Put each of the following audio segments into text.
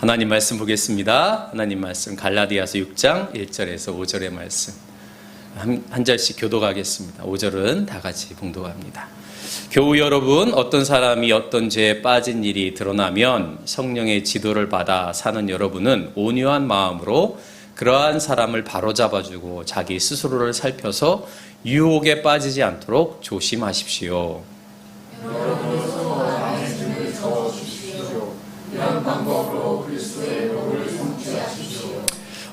하나님 말씀 보겠습니다. 하나님 말씀 갈라디아서 6장 1절에서 5절의 말씀 한 절씩 교독하겠습니다. 5절은 다 같이 봉독합니다. 교우 여러분, 어떤 사람이 어떤 죄에 빠진 일이 드러나면 성령의 지도를 받아 사는 여러분은 온유한 마음으로 그러한 사람을 바로잡아주고 자기 스스로를 살펴서 유혹에 빠지지 않도록 조심하십시오. 여러분으로서 남의 죄를 저어주십시오. 이런 방법으로 그리스도의 복을 성취하십시오.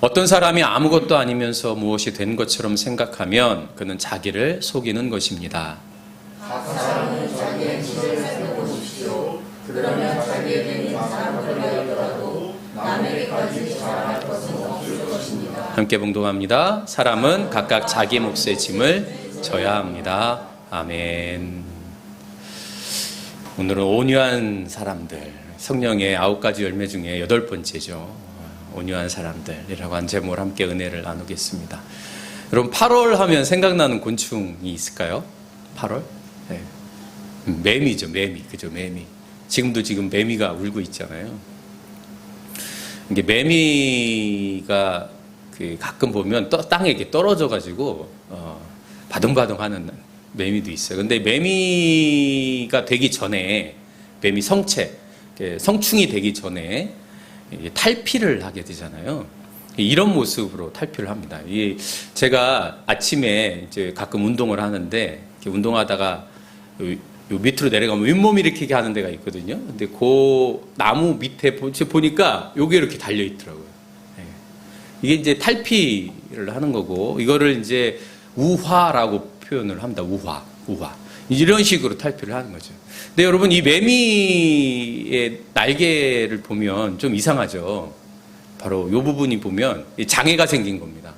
어떤 사람이 아무것도 아니면서 무엇이 된 것처럼 생각하면 그는 자기를 속이는 것입니다. 각 사람은 자기의 행실을 살펴보십시오. 그러면 자기에게 잘못을 하더라도 남에게까지 잘할 것은 없을 것입니다. 함께 봉독합니다. 사람은 각각 자기 몫의 짐을 져야 합니다. 아멘. 오늘은 온유한 사람들, 성령의 9가지 열매 중에 8번째죠. 온유한 사람들이라고 한 제목을 함께 은혜를 나누겠습니다. 여러분, 8월 하면 생각나는 곤충이 있을까요? 8월? 네. 매미죠, 매미. 그죠, 매미. 지금 매미가 울고 있잖아요. 이게 매미가 가끔 보면 땅에 이렇게 떨어져가지고, 바둥바둥 하는 매미도 있어요. 근데 매미가 되기 전에, 매미 성체, 성충이 되기 전에 탈피를 하게 되잖아요. 이런 모습으로 탈피를 합니다. 제가 아침에 이제 가끔 운동을 하는데, 이렇게 운동하다가 요 밑으로 내려가면 윗몸 일으키게 하는 데가 있거든요. 근데 그 나무 밑에 보니까 요게 이렇게 달려 있더라고요. 이게 이제 탈피를 하는 거고, 이거를 이제 우화라고 표현을 합니다. 우화. 이런 식으로 탈피를 하는 거죠. 근데 여러분, 이 매미의 날개를 보면 좀 이상하죠. 바로 이 부분이 보면 장애가 생긴 겁니다.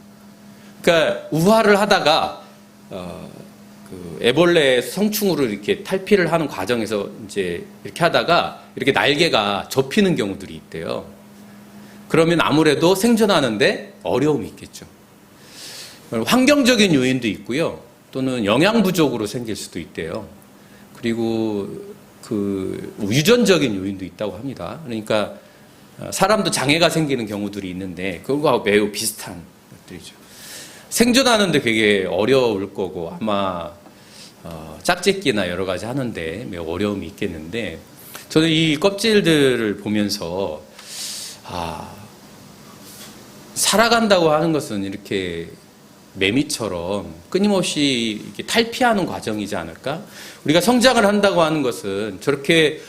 그러니까 우화를 하다가 그 애벌레 성충으로 이렇게 탈피를 하는 과정에서 이제 이렇게 하다가 이렇게 날개가 접히는 경우들이 있대요. 그러면 아무래도 생존하는데 어려움이 있겠죠. 환경적인 요인도 있고요. 또는 영양 부족으로 생길 수도 있대요. 그리고 그 유전적인 요인도 있다고 합니다. 그러니까 사람도 장애가 생기는 경우들이 있는데 그거하고 매우 비슷한 것들이죠. 생존하는데 되게 어려울 거고, 아마 짝짓기나 여러 가지 하는데 매우 어려움이 있겠는데, 저는 이 껍질들을 보면서 살아간다고 하는 것은 이렇게 매미처럼 끊임없이 이렇게 탈피하는 과정이지 않을까? 우리가 성장을 한다고 하는 것은 저렇게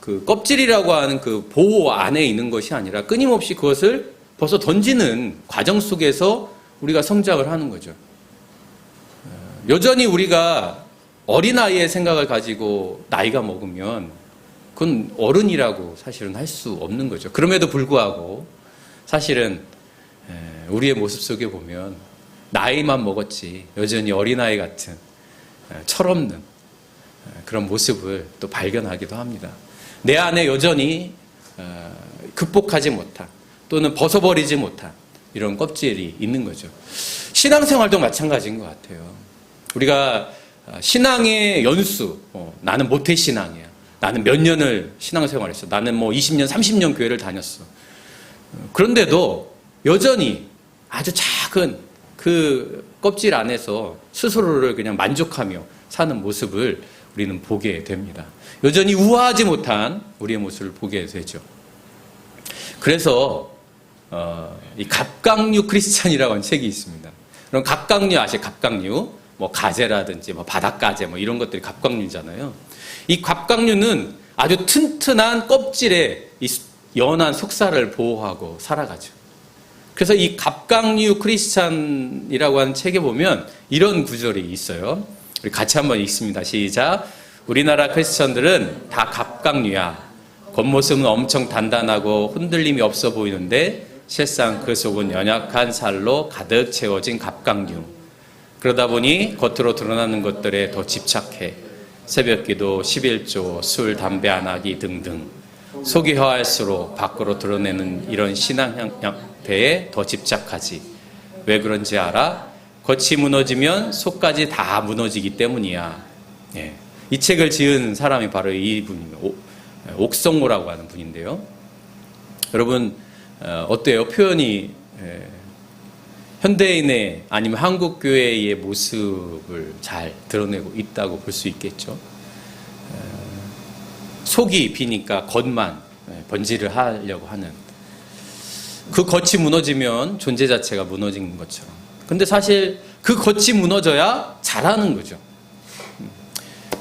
그 껍질이라고 하는 그 보호 안에 있는 것이 아니라 끊임없이 그것을 벗어 던지는 과정 속에서 우리가 성장을 하는 거죠. 여전히 우리가 어린아이의 생각을 가지고 나이가 먹으면 그건 어른이라고 사실은 할 수 없는 거죠. 그럼에도 불구하고 사실은 우리의 모습 속에 보면 나이만 먹었지 여전히 어린아이 같은 철없는 그런 모습을 또 발견하기도 합니다. 내 안에 여전히 극복하지 못한, 또는 벗어버리지 못한 이런 껍질이 있는 거죠. 신앙생활도 마찬가지인 것 같아요. 우리가 신앙의 연수, 나는 모태신앙이야, 나는 몇 년을 신앙생활했어, 나는 뭐 20년 30년 교회를 다녔어. 그런데도 여전히 아주 작은 그 껍질 안에서 스스로를 그냥 만족하며 사는 모습을 우리는 보게 됩니다. 여전히 우아하지 못한 우리의 모습을 보게 되죠. 그래서 이 갑각류 크리스찬이라고 하는 책이 있습니다. 그럼 갑각류 아시죠? 갑각류, 뭐 가재라든지 뭐 바닷가재 뭐 이런 것들이 갑각류잖아요. 이 갑각류는 아주 튼튼한 껍질에 이 연한 속살을 보호하고 살아가죠. 그래서 이 갑각류 크리스찬이라고 하는 책에 보면 이런 구절이 있어요. 우리 같이 한번 읽습니다. 시작. 우리나라 크리스찬들은 다 갑각류야. 겉모습은 엄청 단단하고 흔들림이 없어 보이는데 실상 그 속은 연약한 살로 가득 채워진 갑각류. 그러다 보니 겉으로 드러나는 것들에 더 집착해. 새벽기도, 11조, 술, 담배 안 하기 등등. 속이 허할수록 밖으로 드러내는 이런 신앙 형태에 더 집착하지. 왜 그런지 알아? 겉이 무너지면 속까지 다 무너지기 때문이야. 예. 이 책을 지은 사람이 바로 이 분입니다. 옥성호라고 하는 분인데요. 여러분 어때요? 표현이 현대인의 아니면 한국교회의 모습을 잘 드러내고 있다고 볼 수 있겠죠. 속이 비니까 겉만 번지를 하려고 하는, 그 겉이 무너지면 존재 자체가 무너지는 것처럼. 근데 사실 그 겉이 무너져야 잘하는 거죠.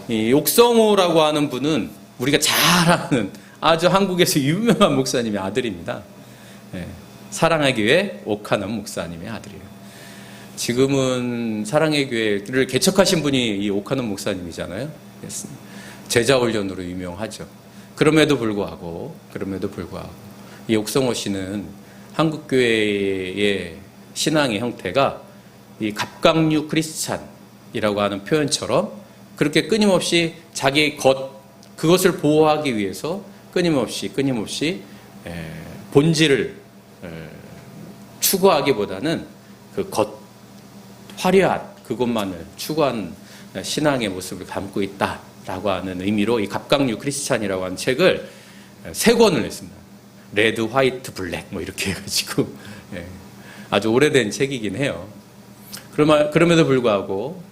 이 옥성호라고 하는 분은 우리가 잘 아는 아주 한국에서 유명한 목사님의 아들입니다. 사랑의 교회 옥하는 목사님의 아들이에요. 지금은 사랑의 교회를 개척하신 분이 이 옥하는 목사님이잖아요. 제자 훈련으로 유명하죠. 그럼에도 불구하고 이 옥성호 씨는 한국 교회의 신앙의 형태가 이 갑각류 크리스찬이라고 하는 표현처럼 그렇게 끊임없이 자기 그것을 보호하기 위해서 끊임없이 본질을 추구하기보다는 그 화려한 그것만을 추구한 신앙의 모습을 담고 있다라고 하는 의미로 이 갑각류 크리스찬이라고 하는 책을 3권을 냈습니다. 레드, 화이트, 블랙 뭐 이렇게 해가지고 아주 오래된 책이긴 해요. 그럼에도 불구하고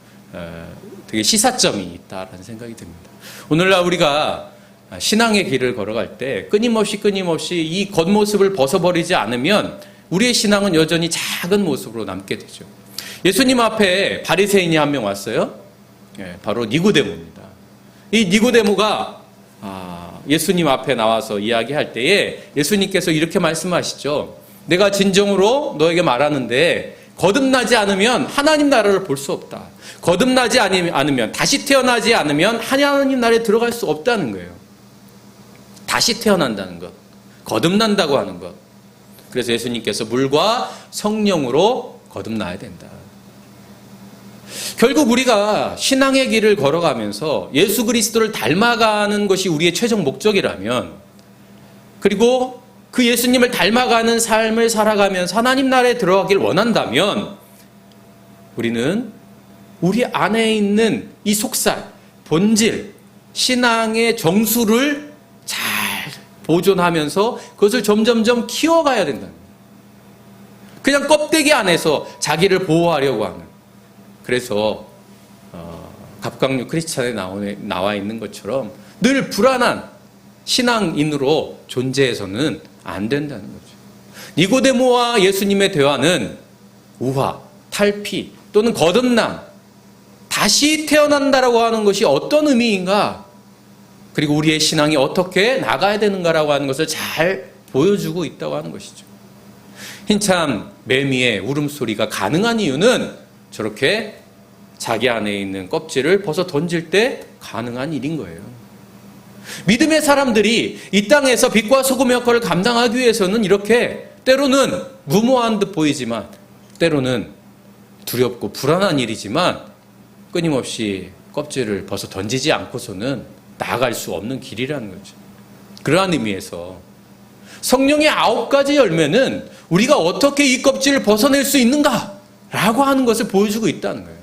되게 시사점이 있다라는 생각이 듭니다. 오늘날 우리가 신앙의 길을 걸어갈 때 끊임없이 이 겉모습을 벗어버리지 않으면 우리의 신앙은 여전히 작은 모습으로 남게 되죠. 예수님 앞에 바리새인이 한 명 왔어요. 바로 니고데모입니다. 이 니고데모가 예수님 앞에 나와서 이야기할 때에 예수님께서 이렇게 말씀하시죠. 내가 진정으로 너에게 말하는데 거듭나지 않으면 하나님 나라를 볼 수 없다. 거듭나지 않으면, 다시 태어나지 않으면 하나님 나라에 들어갈 수 없다는 거예요. 다시 태어난다는 것, 거듭난다고 하는 것. 그래서 예수님께서 물과 성령으로 거듭나야 된다. 결국 우리가 신앙의 길을 걸어가면서 예수 그리스도를 닮아가는 것이 우리의 최종 목적이라면, 그리고 그 예수님을 닮아가는 삶을 살아가면서 하나님 나라에 들어가길 원한다면 우리는 우리 안에 있는 이 속살, 본질, 신앙의 정수를 잘 보존하면서 그것을 점점점 키워가야 된다. 그냥 껍데기 안에서 자기를 보호하려고 하는. 그래서 갑각류 크리스찬에 나와 있는 것처럼 늘 불안한 신앙인으로 존재해서는 안 된다는 거죠. 니고데모와 예수님의 대화는 우화, 탈피 또는 거듭남, 다시 태어난다라고 하는 것이 어떤 의미인가, 그리고 우리의 신앙이 어떻게 나가야 되는가라고 하는 것을 잘 보여주고 있다고 하는 것이죠. hin참 매미의 울음소리가 가능한 이유는 저렇게 자기 안에 있는 껍질을 벗어 던질 때 가능한 일인 거예요. 믿음의 사람들이 이 땅에서 빛과 소금의 역할을 감당하기 위해서는 이렇게 때로는 무모한 듯 보이지만, 때로는 두렵고 불안한 일이지만 끊임없이 껍질을 벗어 던지지 않고서는 나아갈 수 없는 길이라는 거죠. 그러한 의미에서 성령의 9가지 열매는 우리가 어떻게 이 껍질을 벗어낼 수 있는가라고 하는 것을 보여주고 있다는 거예요.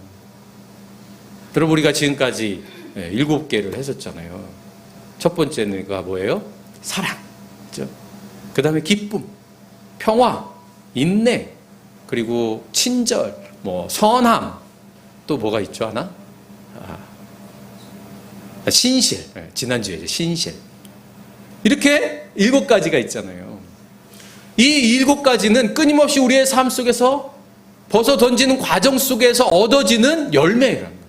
여러분, 우리가 지금까지 7개를 했었잖아요. 첫 번째가 뭐예요? 사랑. 그 다음에 기쁨, 평화, 인내, 그리고 친절, 선함, 또 뭐가 있죠, 하나? 신실. 지난주에 신실. 이렇게 7가지가 있잖아요. 이 7가지는 끊임없이 우리의 삶 속에서 벗어 던지는 과정 속에서 얻어지는 열매라는 거예요.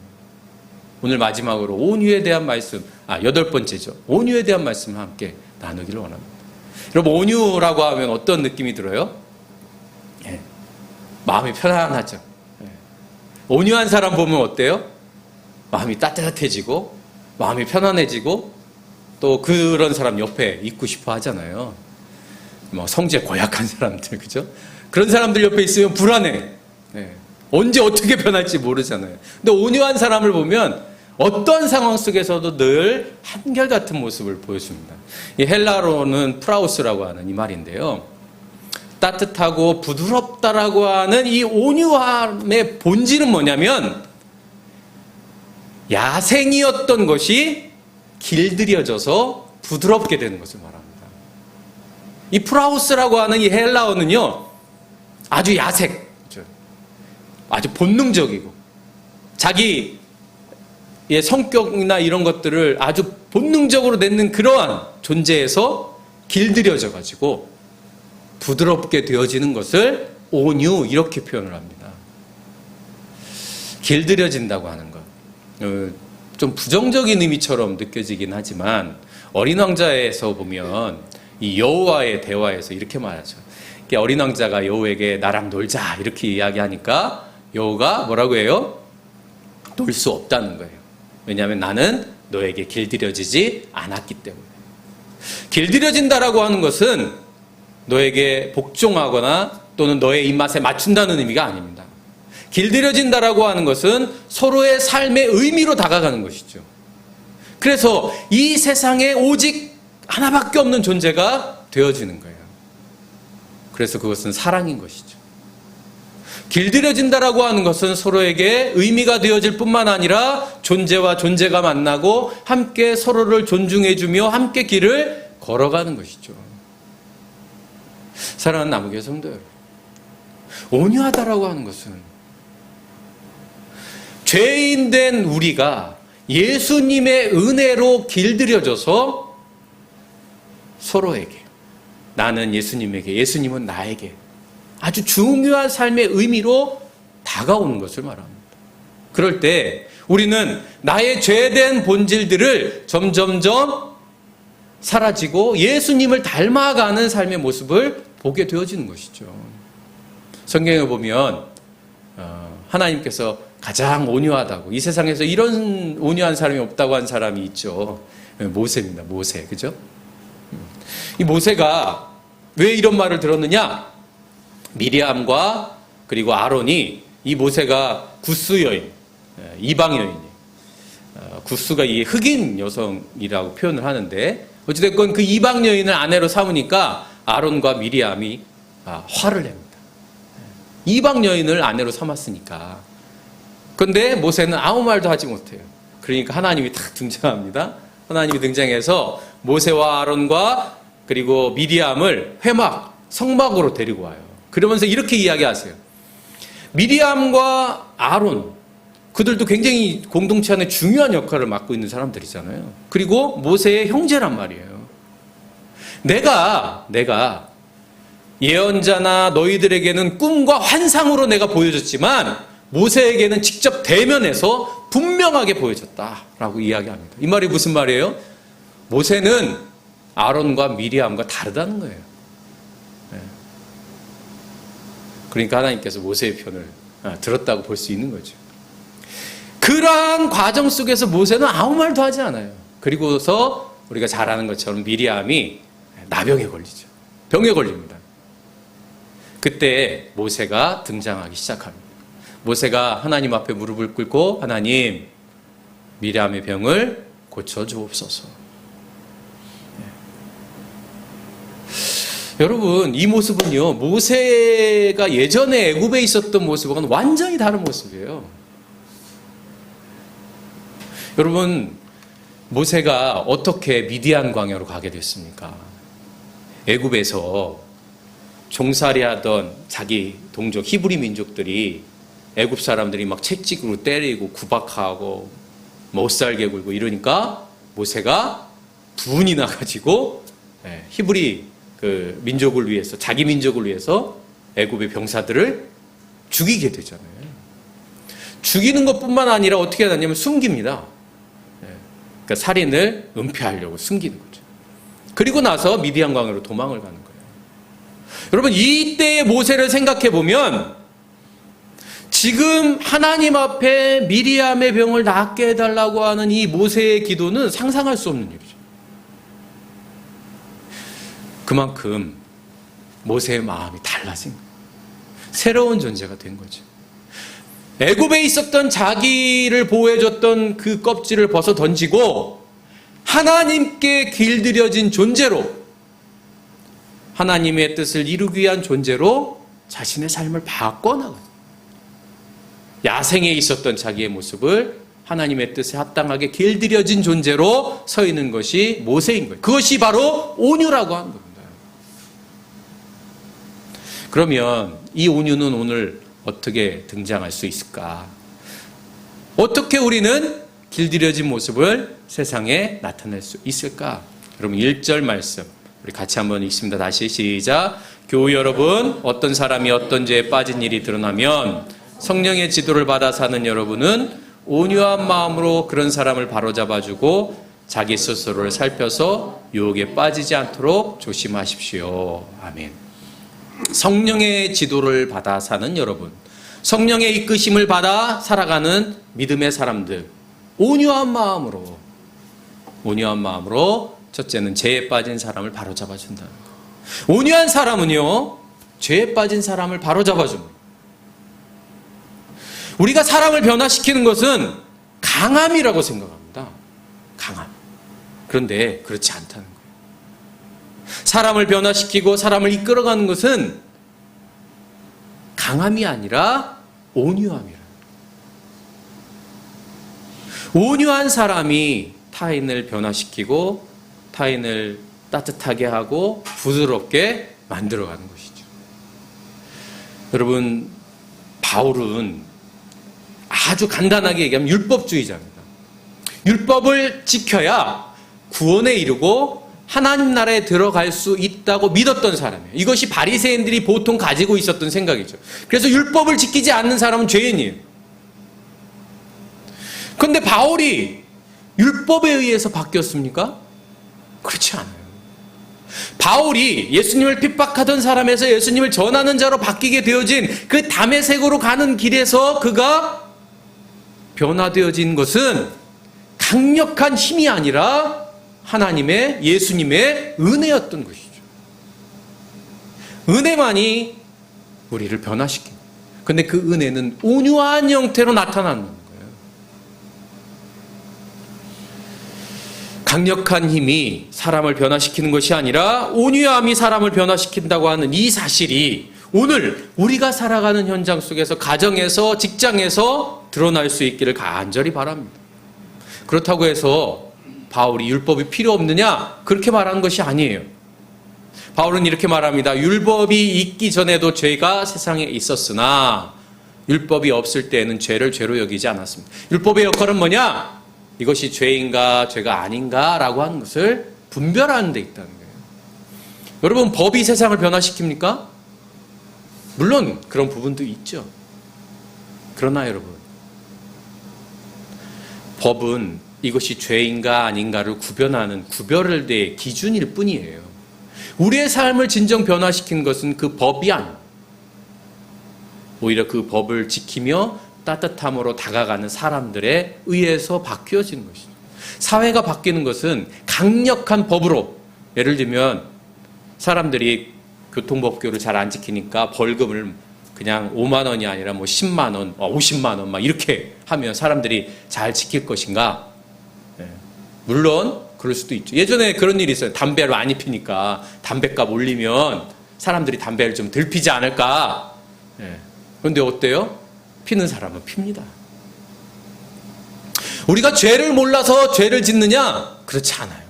오늘 마지막으로 온유에 대한 말씀, 8번째죠. 온유에 대한 말씀을 함께 나누기를 원합니다. 여러분, 온유라고 하면 어떤 느낌이 들어요? 마음이 편안하죠. 온유한 사람 보면 어때요? 마음이 따뜻해지고, 마음이 편안해지고, 또 그런 사람 옆에 있고 싶어 하잖아요. 성재 고약한 사람들, 그죠? 그런 사람들 옆에 있으면 불안해. 언제 어떻게 변할지 모르잖아요. 근데 온유한 사람을 보면 어떤 상황 속에서도 늘 한결같은 모습을 보여줍니다. 이 헬라어로는 프라우스라고 하는 이 말인데요. 따뜻하고 부드럽다라고 하는 이 온유함의 본질은 뭐냐면, 야생이었던 것이 길들여져서 부드럽게 되는 것을 말합니다. 이 프라우스라고 하는 이 헬라어는요, 아주 야색, 아주 본능적이고, 자기의 성격이나 이런 것들을 아주 본능적으로 내는 그러한 존재에서 길들여져 가지고 부드럽게 되어지는 것을 온유, 이렇게 표현을 합니다. 길들여진다고 하는 것. 좀 부정적인 의미처럼 느껴지긴 하지만, 어린 왕자에서 보면 이 여호와의 대화에서 이렇게 말하죠. 어린 왕자가 여호에게 나랑 놀자 이렇게 이야기하니까 여호가 뭐라고 해요? 놀 수 없다는 거예요. 왜냐하면 나는 너에게 길들여지지 않았기 때문에. 길들여진다라고 하는 것은 너에게 복종하거나 또는 너의 입맛에 맞춘다는 의미가 아닙니다. 길들여진다라고 하는 것은 서로의 삶의 의미로 다가가는 것이죠. 그래서 이 세상에 오직 하나밖에 없는 존재가 되어지는 거예요. 그래서 그것은 사랑인 것이죠. 길들여진다라고 하는 것은 서로에게 의미가 되어질 뿐만 아니라 존재와 존재가 만나고 함께 서로를 존중해주며 함께 길을 걸어가는 것이죠. 사랑하는 남은교회 성도 여러분, 온유하다라고 하는 것은 죄인된 우리가 예수님의 은혜로 길들여져서 서로에게, 나는 예수님에게, 예수님은 나에게 아주 중요한 삶의 의미로 다가오는 것을 말합니다. 그럴 때 우리는 나의 죄된 본질들을 점점점 사라지고 예수님을 닮아가는 삶의 모습을 보게 되어지는 것이죠. 성경에 보면 하나님께서 가장 온유하다고, 이 세상에서 이런 온유한 사람이 없다고 한 사람이 있죠. 모세입니다. 모세, 그죠? 이 모세가 왜 이런 말을 들었느냐? 미리암과 그리고 아론이, 이 모세가 구스 여인, 이방 여인이, 구스가 이 흑인 여성이라고 표현을 하는데, 어찌됐건 그 이방 여인을 아내로 삼으니까 아론과 미리암이 화를 냅니다. 이방 여인을 아내로 삼았으니까. 그런데 모세는 아무 말도 하지 못해요. 그러니까 하나님이 딱 등장합니다. 하나님이 등장해서 모세와 아론과 그리고 미리암을 회막, 성막으로 데리고 와요. 그러면서 이렇게 이야기하세요. 미리암과 아론, 그들도 굉장히 공동체 안에 중요한 역할을 맡고 있는 사람들이잖아요. 그리고 모세의 형제란 말이에요. 내가 예언자나 너희들에게는 꿈과 환상으로 내가 보여줬지만 모세에게는 직접 대면해서 분명하게 보여줬다라고 이야기합니다. 이 말이 무슨 말이에요? 모세는 아론과 미리암과 다르다는 거예요. 그러니까 하나님께서 모세의 편을 들었다고 볼 수 있는 거죠. 그러한 과정 속에서 모세는 아무 말도 하지 않아요. 그리고서 우리가 잘 아는 것처럼 미리암이 나병에 걸리죠. 병에 걸립니다. 그때 모세가 등장하기 시작합니다. 모세가 하나님 앞에 무릎을 꿇고, 하나님, 미리암의 병을 고쳐주옵소서. 여러분, 이 모습은요, 모세가 예전에 애굽에 있었던 모습과는 완전히 다른 모습이에요. 여러분, 모세가 어떻게 미디안 광야로 가게 됐습니까? 애굽에서 종살이하던 자기 동족 히브리 민족들이, 애굽 사람들이 막 채찍으로 때리고 구박하고 못 살게 굴고 이러니까 모세가 분이 나가지고 히브리 그 민족을 위해서, 자기 민족을 위해서 애굽의 병사들을 죽이게 되잖아요. 죽이는 것뿐만 아니라 어떻게 하냐면 숨깁니다. 그러니까 살인을 은폐하려고 숨기는 거죠. 그리고 나서 미디안 광야로 도망을 가는 거예요. 여러분, 이때의 모세를 생각해 보면 지금 하나님 앞에 미리암의 병을 낫게 해달라고 하는 이 모세의 기도는 상상할 수 없는 일이죠. 그만큼 모세의 마음이 달라진 거예요. 새로운 존재가 된 거죠. 애굽에 있었던 자기를 보호해줬던 그 껍질을 벗어 던지고 하나님께 길들여진 존재로, 하나님의 뜻을 이루기 위한 존재로 자신의 삶을 바꿔나가요. 야생에 있었던 자기의 모습을 하나님의 뜻에 합당하게 길들여진 존재로 서 있는 것이 모세인 거예요. 그것이 바로 온유라고 하는 겁니다. 그러면 이 온유는 오늘 어떻게 등장할 수 있을까? 어떻게 우리는 길들여진 모습을 세상에 나타낼 수 있을까? 여러분 1절 말씀 우리 같이 한번 읽습니다. 다시 시작. 교우 여러분, 어떤 사람이 어떤 죄에 빠진 일이 드러나면 성령의 지도를 받아 사는 여러분은 온유한 마음으로 그런 사람을 바로잡아주고 자기 스스로를 살펴서 유혹에 빠지지 않도록 조심하십시오. 아멘. 성령의 지도를 받아 사는 여러분, 성령의 이끄심을 받아 살아가는 믿음의 사람들, 온유한 마음으로 첫째는 죄에 빠진 사람을 바로잡아준다는 거. 온유한 사람은요, 죄에 빠진 사람을 바로잡아줍니다. 우리가 사람을 변화시키는 것은 강함이라고 생각합니다. 강함. 그런데 그렇지 않다는 거예요. 사람을 변화시키고 사람을 이끌어가는 것은 강함이 아니라 온유함이라. 온유한 사람이 타인을 변화시키고 타인을 따뜻하게 하고 부드럽게 만들어가는 것이죠. 여러분, 바울은 아주 간단하게 얘기하면 율법주의자입니다. 율법을 지켜야 구원에 이르고 하나님 나라에 들어갈 수 있다고 믿었던 사람이에요. 이것이 바리새인들이 보통 가지고 있었던 생각이죠. 그래서 율법을 지키지 않는 사람은 죄인이에요. 그런데 바울이 율법에 의해서 바뀌었습니까? 그렇지 않아요. 바울이 예수님을 핍박하던 사람에서 예수님을 전하는 자로 바뀌게 되어진 그 다메섹으로 가는 길에서 그가 변화되어진 것은 강력한 힘이 아니라 하나님의, 예수님의 은혜였던 것이죠. 은혜만이 우리를 변화시킵니다. 그런데 그 은혜는 온유한 형태로 나타나는 거예요. 강력한 힘이 사람을 변화시키는 것이 아니라 온유함이 사람을 변화시킨다고 하는 이 사실이 오늘 우리가 살아가는 현장 속에서, 가정에서, 직장에서 드러날 수 있기를 간절히 바랍니다. 그렇다고 해서 바울이 율법이 필요 없느냐? 그렇게 말하는 것이 아니에요. 바울은 이렇게 말합니다. 율법이 있기 전에도 죄가 세상에 있었으나 율법이 없을 때에는 죄를 죄로 여기지 않았습니다. 율법의 역할은 뭐냐? 이것이 죄인가 죄가 아닌가 라고 하는 것을 분별하는 데 있다는 거예요. 여러분, 법이 세상을 변화시킵니까? 물론 그런 부분도 있죠. 그러나 여러분, 법은 이것이 죄인가 아닌가를 구별하는 구별을 대 기준일 뿐이에요. 우리의 삶을 진정 변화시킨 것은 그 법이 아니에요. 오히려 그 법을 지키며 따뜻함으로 다가가는 사람들에 의해서 바뀌어지는 것이죠. 사회가 바뀌는 것은 강력한 법으로, 예를 들면 사람들이 교통법규를 잘 안 지키니까 벌금을 그냥 5만 원이 아니라 뭐 10만 원, 50만 원 막 이렇게 하면 사람들이 잘 지킬 것인가? 물론 그럴 수도 있죠. 예전에 그런 일이 있어요. 담배를 많이 피니까 담배값 올리면 사람들이 담배를 좀 덜 피지 않을까? 그런데 어때요? 피는 사람은 핍니다. 우리가 죄를 몰라서 죄를 짓느냐? 그렇지 않아요.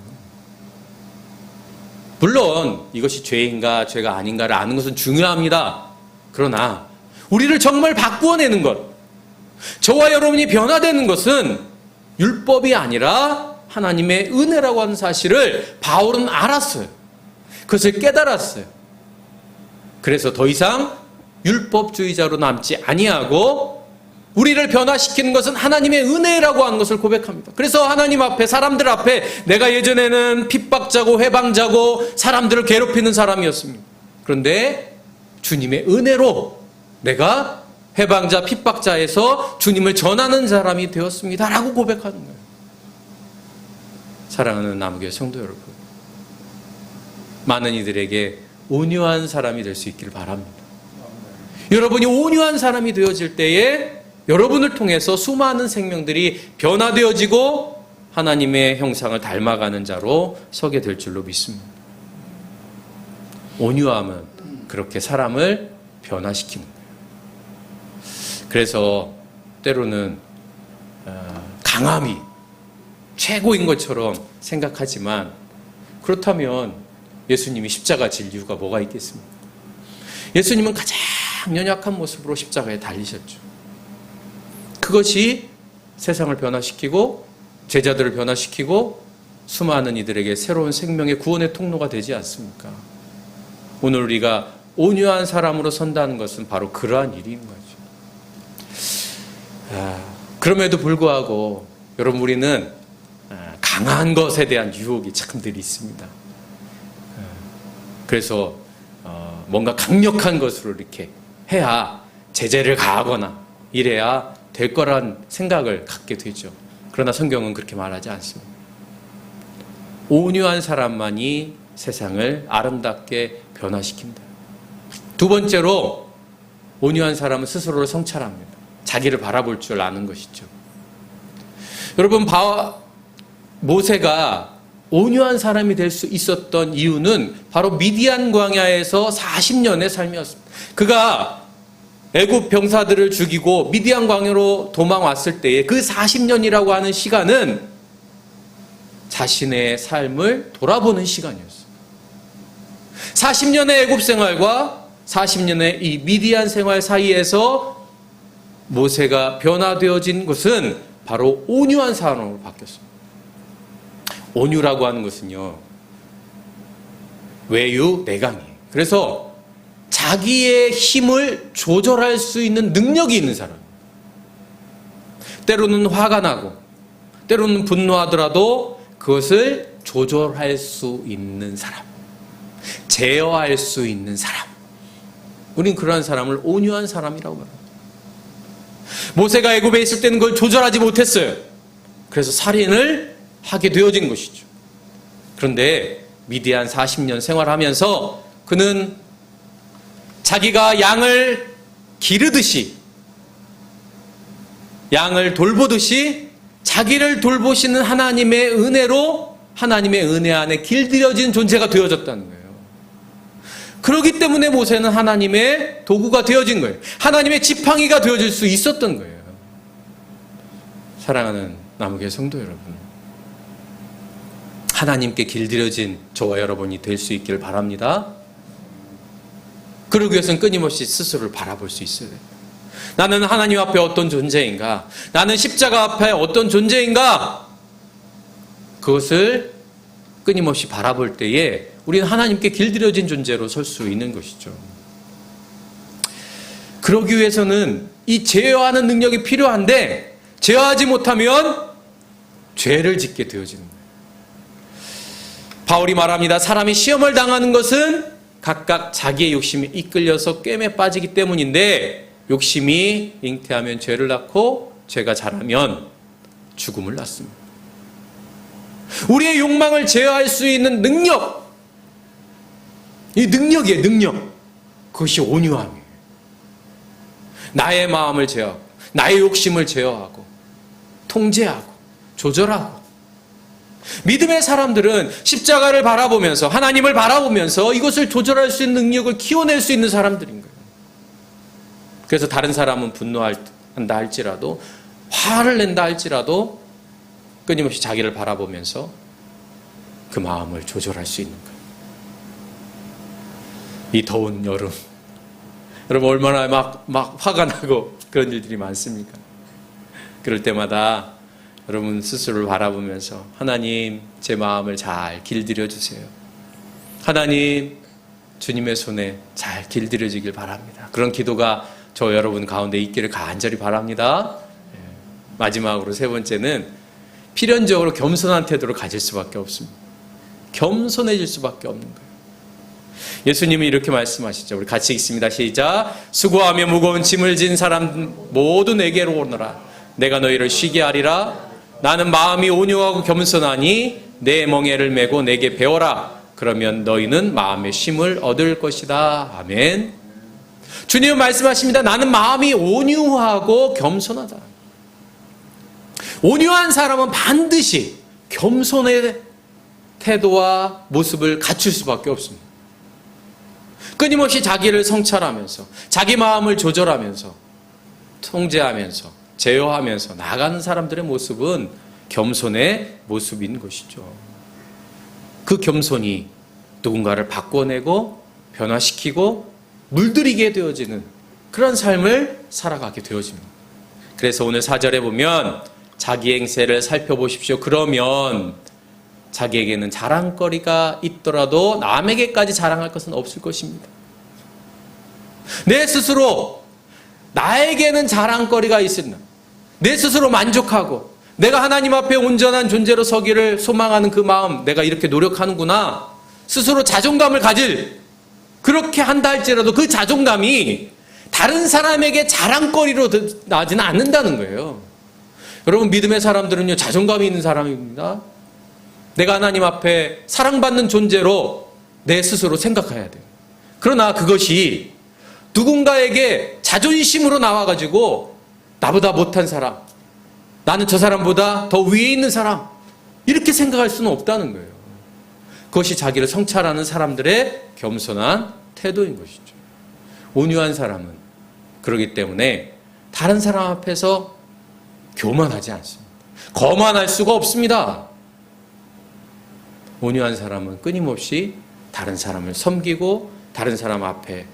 물론 이것이 죄인가 죄가 아닌가를 아는 것은 중요합니다. 그러나 우리를 정말 바꾸어내는 것, 저와 여러분이 변화되는 것은 율법이 아니라 하나님의 은혜라고 하는 사실을 바울은 알았어요. 그것을 깨달았어요. 그래서 더 이상 율법주의자로 남지 아니하고 우리를 변화시키는 것은 하나님의 은혜라고 하는 것을 고백합니다. 그래서 하나님 앞에, 사람들 앞에 내가 예전에는 핍박자고 회방자고 사람들을 괴롭히는 사람이었습니다. 그런데 주님의 은혜로 내가 회방자, 핍박자에서 주님을 전하는 사람이 되었습니다 라고 고백하는 거예요. 사랑하는 남교회 성도 여러분, 많은 이들에게 온유한 사람이 될 수 있기를 바랍니다. 여러분이 온유한 사람이 되어질 때에 여러분을 통해서 수많은 생명들이 변화되어지고 하나님의 형상을 닮아가는 자로 서게 될 줄로 믿습니다. 온유함은 그렇게 사람을 변화시키는 거예요. 그래서 때로는 강함이 최고인 것처럼 생각하지만, 그렇다면 예수님이 십자가 질 이유가 뭐가 있겠습니까? 예수님은 가장 연약한 모습으로 십자가에 달리셨죠. 그것이 세상을 변화시키고 제자들을 변화시키고 수많은 이들에게 새로운 생명의 구원의 통로가 되지 않습니까? 오늘 우리가 온유한 사람으로 선다는 것은 바로 그러한 일인 거죠. 그럼에도 불구하고 여러분, 우리는 강한 것에 대한 유혹이 참 늘 있습니다. 그래서 뭔가 강력한 것으로 이렇게 해야 제재를 가하거나 이래야 될 거란 생각을 갖게 되죠. 그러나 성경은 그렇게 말하지 않습니다. 온유한 사람만이 세상을 아름답게 변화시킨다. 두 번째로, 온유한 사람은 스스로를 성찰합니다. 자기를 바라볼 줄 아는 것이죠. 여러분, 모세가 온유한 사람이 될 수 있었던 이유는 바로 미디안 광야에서 40년의 삶이었습니다. 그가 애굽 병사들을 죽이고 미디안 광야로 도망왔을 때에 그 40년이라고 하는 시간은 자신의 삶을 돌아보는 시간이었어요. 40년의 애굽 생활과 40년의 이 미디안 생활 사이에서 모세가 변화되어진 것은 바로 온유한 사람으로 바뀌었습니다. 온유라고 하는 것은요, 외유 내강이에요. 그래서 자기의 힘을 조절할 수 있는 능력이 있는 사람. 때로는 화가 나고 때로는 분노하더라도 그것을 조절할 수 있는 사람, 제어할 수 있는 사람. 우린 그러한 사람을 온유한 사람이라고 말합니다. 모세가 애굽에 있을 때는 그걸 조절하지 못했어요. 그래서 살인을 하게 되어진 것이죠. 그런데 미디안 40년 생활하면서 그는 자기가 양을 기르듯이, 양을 돌보듯이 자기를 돌보시는 하나님의 은혜로 하나님의 은혜 안에 길들여진 존재가 되어졌다는 거예요. 그렇기 때문에 모세는 하나님의 도구가 되어진 거예요. 하나님의 지팡이가 되어질 수 있었던 거예요. 사랑하는 남우교회 성도 여러분, 하나님께 길들여진 저와 여러분이 될 수 있기를 바랍니다. 그러기 위해서는 끊임없이 스스로를 바라볼 수 있어야 돼요. 나는 하나님 앞에 어떤 존재인가? 나는 십자가 앞에 어떤 존재인가? 그것을 끊임없이 바라볼 때에 우리는 하나님께 길들여진 존재로 설 수 있는 것이죠. 그러기 위해서는 이 제어하는 능력이 필요한데, 제어하지 못하면 죄를 짓게 되어지는 거예요. 바울이 말합니다. 사람이 시험을 당하는 것은 각각 자기의 욕심에 이끌려서 꿰매 빠지기 때문인데, 욕심이 잉태하면 죄를 낳고 죄가 자라면 죽음을 낳습니다. 우리의 욕망을 제어할 수 있는 능력, 이 능력이에요. 능력. 그것이 온유함이에요. 나의 마음을 제어하고 나의 욕심을 제어하고 통제하고 조절하고. 믿음의 사람들은 십자가를 바라보면서, 하나님을 바라보면서 이것을 조절할 수 있는 능력을 키워낼 수 있는 사람들인 거예요. 그래서 다른 사람은 분노한다 할지라도, 화를 낸다 할지라도 끊임없이 자기를 바라보면서 그 마음을 조절할 수 있는 거예요. 이 더운 여름, 여러분 얼마나 막 화가 나고 그런 일들이 많습니까? 그럴 때마다 여러분 스스로를 바라보면서, 하나님, 제 마음을 잘 길들여 주세요. 하나님, 주님의 손에 잘 길들여지길 바랍니다. 그런 기도가 저 여러분 가운데 있기를 간절히 바랍니다. 마지막으로 세 번째는 필연적으로 겸손한 태도를 가질 수밖에 없습니다. 겸손해질 수밖에 없는 거예요. 예수님이 이렇게 말씀하시죠. 우리 같이 읽습니다. 시작. 수고하며 무거운 짐을 진 사람 모두 내게로 오너라. 내가 너희를 쉬게 하리라. 나는 마음이 온유하고 겸손하니 내 멍에를 메고 내게 배워라. 그러면 너희는 마음의 쉼을 얻을 것이다. 아멘. 주님은 말씀하십니다. 나는 마음이 온유하고 겸손하다. 온유한 사람은 반드시 겸손의 태도와 모습을 갖출 수밖에 없습니다. 끊임없이 자기를 성찰하면서, 자기 마음을 조절하면서, 통제하면서, 제어하면서 나아가는 사람들의 모습은 겸손의 모습인 것이죠. 그 겸손이 누군가를 바꿔내고 변화시키고 물들이게 되어지는 그런 삶을 살아가게 되어집니다. 그래서 오늘 4절에 보면 자기 행세를 살펴보십시오. 그러면 자기에게는 자랑거리가 있더라도 남에게까지 자랑할 것은 없을 것입니다. 내 스스로 나에게는 자랑거리가 있으나 내 스스로 만족하고 내가 하나님 앞에 온전한 존재로 서기를 소망하는 그 마음, 내가 이렇게 노력하는구나, 스스로 자존감을 가질, 그렇게 한다 할지라도 그 자존감이 다른 사람에게 자랑거리로 나지는 않는다는 거예요. 여러분, 믿음의 사람들은요, 자존감이 있는 사람입니다. 내가 하나님 앞에 사랑받는 존재로 내 스스로 생각해야 돼요. 그러나 그것이 누군가에게 자존심으로 나와가지고 나보다 못한 사람, 나는 저 사람보다 더 위에 있는 사람, 이렇게 생각할 수는 없다는 거예요. 그것이 자기를 성찰하는 사람들의 겸손한 태도인 것이죠. 온유한 사람은 그렇기 때문에 다른 사람 앞에서 교만하지 않습니다. 거만할 수가 없습니다. 온유한 사람은 끊임없이 다른 사람을 섬기고 다른 사람 앞에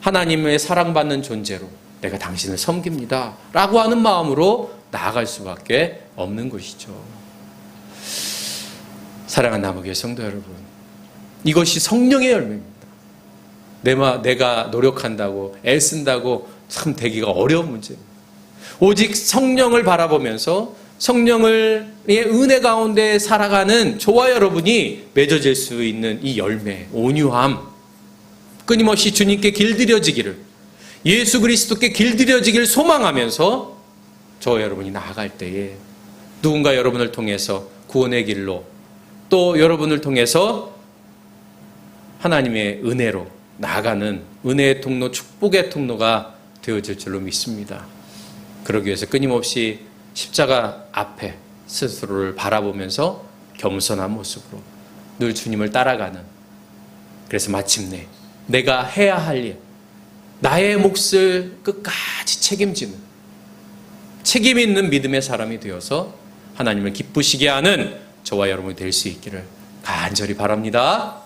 하나님의 사랑받는 존재로 내가 당신을 섬깁니다 라고 하는 마음으로 나아갈 수밖에 없는 것이죠. 사랑하는 남우교회 성도 여러분, 이것이 성령의 열매입니다. 내가 노력한다고 애쓴다고 참 되기가 어려운 문제입니다. 오직 성령을 바라보면서 성령의 은혜 가운데 살아가는 저와 여러분이 맺어질 수 있는 이 열매, 온유함, 끊임없이 주님께 길들여지기를, 예수 그리스도께 길들여지기를 소망하면서 저와 여러분이 나아갈 때에 누군가 여러분을 통해서 구원의 길로, 또 여러분을 통해서 하나님의 은혜로 나아가는 은혜의 통로, 축복의 통로가 되어질 줄로 믿습니다. 그러기 위해서 끊임없이 십자가 앞에 스스로를 바라보면서 겸손한 모습으로 늘 주님을 따라가는, 그래서 마침내 내가 해야 할 일, 나의 몫을 끝까지 책임지는 책임 있는 믿음의 사람이 되어서 하나님을 기쁘시게 하는 저와 여러분이 될 수 있기를 간절히 바랍니다.